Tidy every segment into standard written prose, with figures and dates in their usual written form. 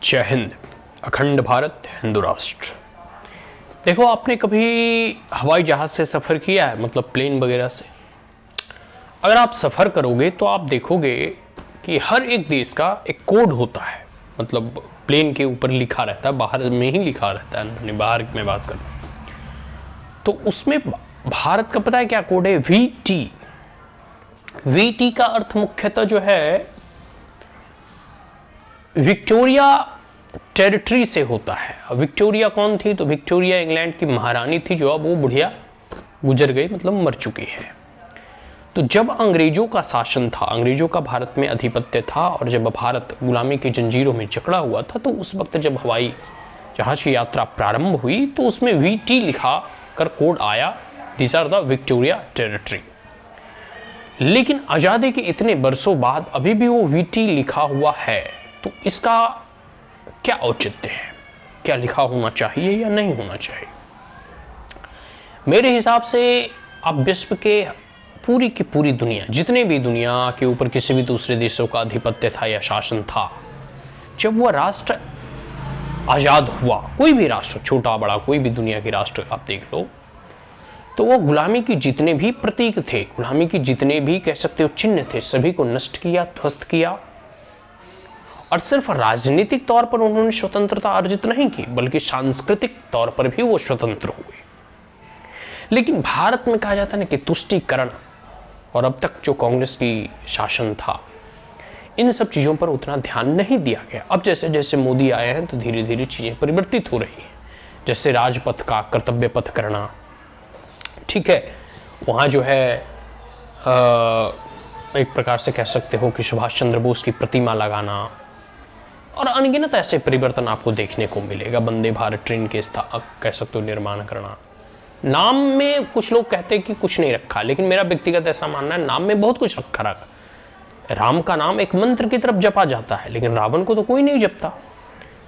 जय हिंद। अखंड भारत, हिंदू राष्ट्र। देखो, आपने कभी हवाई जहाज से सफ़र किया है, मतलब प्लेन वगैरह से? अगर आप सफ़र करोगे तो आप देखोगे कि हर एक देश का एक कोड होता है, मतलब प्लेन के ऊपर लिखा रहता है, बाहर में ही लिखा रहता है, बाहर में बात कर। तो उसमें भारत का पता है क्या कोड है? VT। VT का अर्थ मुख्यतः जो है विक्टोरिया टेरिटरी से होता है। विक्टोरिया कौन थी? तो विक्टोरिया इंग्लैंड की महारानी थी, जो अब वो बुढ़िया गुजर गई, मतलब मर चुकी है। तो जब अंग्रेजों का शासन था, अंग्रेजों का भारत में अधिपत्य था, और जब भारत गुलामी की जंजीरों में जकड़ा हुआ था, तो उस वक्त जब हवाई जहाज की यात्रा प्रारंभ हुई तो उसमें VT लिखा कर कोड आया, this are the Victoria territory. लेकिन आज़ादी के इतने वर्षों बाद अभी भी वो VT लिखा हुआ है, तो इसका क्या औचित्य है? क्या लिखा होना चाहिए या नहीं होना चाहिए? मेरे हिसाब से आप विश्व के पूरी की पूरी दुनिया, जितने भी दुनिया के ऊपर किसी भी दूसरे देशों का आधिपत्य था या शासन था, जब वह राष्ट्र आज़ाद हुआ, कोई भी राष्ट्र, छोटा बड़ा कोई भी दुनिया के राष्ट्र आप देख लो, तो वो गुलामी की जितने भी प्रतीक थे, गुलामी की जितने भी कह सकते हो चिन्ह थे, सभी को नष्ट किया, ध्वस्त किया। और सिर्फ राजनीतिक तौर पर उन्होंने स्वतंत्रता अर्जित नहीं की, बल्कि सांस्कृतिक तौर पर भी वो स्वतंत्र हुए। लेकिन भारत में कहा जाता है ना कि तुष्टीकरण, और अब तक जो कांग्रेस की शासन था, इन सब चीज़ों पर उतना ध्यान नहीं दिया गया। अब जैसे जैसे मोदी आए हैं तो धीरे धीरे चीज़ें परिवर्तित हो रही हैं। जैसे राजपथ का कर्तव्य पथ करना, ठीक है, वहाँ जो है एक प्रकार से कह सकते हो कि सुभाष चंद्र बोस की प्रतिमा लगाना, और अनगिनत ऐसे परिवर्तन आपको देखने को मिलेगा। वंदे भारत ट्रेन के कह सकते हो निर्माण करना। नाम में कुछ लोग कहते हैं कि कुछ नहीं रखा, लेकिन मेरा व्यक्तिगत ऐसा मानना है नाम में बहुत कुछ रखा। राम का नाम एक मंत्र की तरफ जपा जाता है, लेकिन रावण को तो कोई नहीं जपता।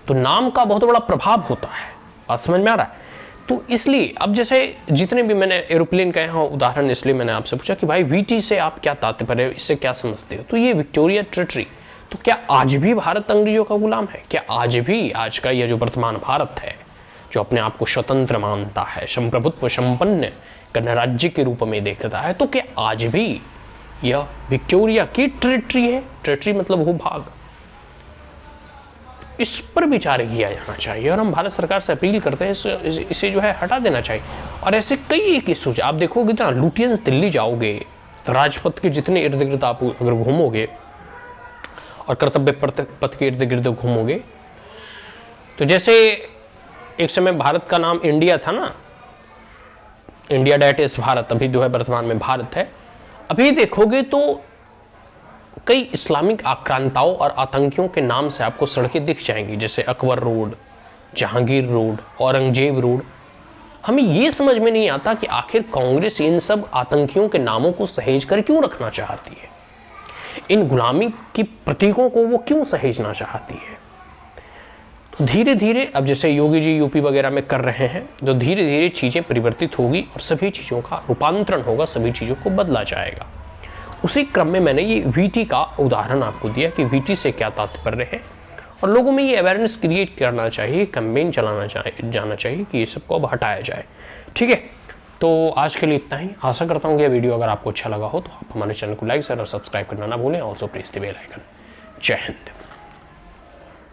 तो नाम का बहुत बड़ा प्रभाव होता है, बात समझ में आ रहा है? तो इसलिए अब जैसे जितने भी मैंने एरोप्लेन का यहाँ उदाहरण इसलिए मैंने आपसे पूछा कि भाई VT से आप क्या तात्पर्य है, इससे क्या समझते हो? तो ये विक्टोरिया टेरिटरी, तो क्या आज भी भारत अंग्रेजों का गुलाम है? क्या आज भी, आज का यह जो वर्तमान भारत है, जो अपने आप को स्वतंत्र मानता है, संप्रभुत्व संपन्न गणराज्य के रूप में देखता है, तो क्या आज भी यह विक्टोरिया की टेरिटरी है? टेरिटरी मतलब भूभाग। इस पर विचार किया जाना चाहिए, और हम भारत सरकार से अपील करते हैं इसे जो है हटा देना चाहिए। और ऐसे कई एक इशूज आप देखोगे ना, लुटियंस दिल्ली जाओगे तो राजपथ के जितने इर्द गिर्द आप अगर घूमोगे और कर्तव्य पथ के इर्द गिर्द घूमोगे, तो जैसे एक समय भारत का नाम इंडिया था ना, इंडिया डैट इज भारत, अभी जो है वर्तमान में भारत है। अभी देखोगे तो कई इस्लामिक आक्रांताओं और आतंकियों के नाम से आपको सड़कें दिख जाएंगी, जैसे Akbar road, Jahangir road, Aurangzeb road. हमें ये समझ में नहीं आता कि आखिर कांग्रेस इन सब आतंकियों के नामों को सहेज कर क्यों रखना चाहती है? इन गुलामी की प्रतीकों को वो क्यों सहेजना चाहती है? तो धीरे धीरे अब जैसे योगी जी यूपी वगैरह में कर रहे हैं, तो धीरे धीरे चीज़ें परिवर्तित होगी और सभी चीज़ों का रूपांतरण होगा, सभी चीज़ों को बदला जाएगा। उसी क्रम में मैंने ये VT का उदाहरण आपको दिया कि VT से क्या तात्पर्य है, और लोगों में ये अवेयरनेस क्रिएट करना चाहिए, कैंपेन चलाना जाना चाहिए कि ये सबको अब हटाया जाए। ठीक है, तो आज के लिए इतना ही। आशा करता हूँ कि यह वीडियो अगर आपको अच्छा लगा हो तो आप हमारे चैनल को लाइक, शेयर और सब्सक्राइब करना ना भूलें। Also press the bell icon. जय हिंद।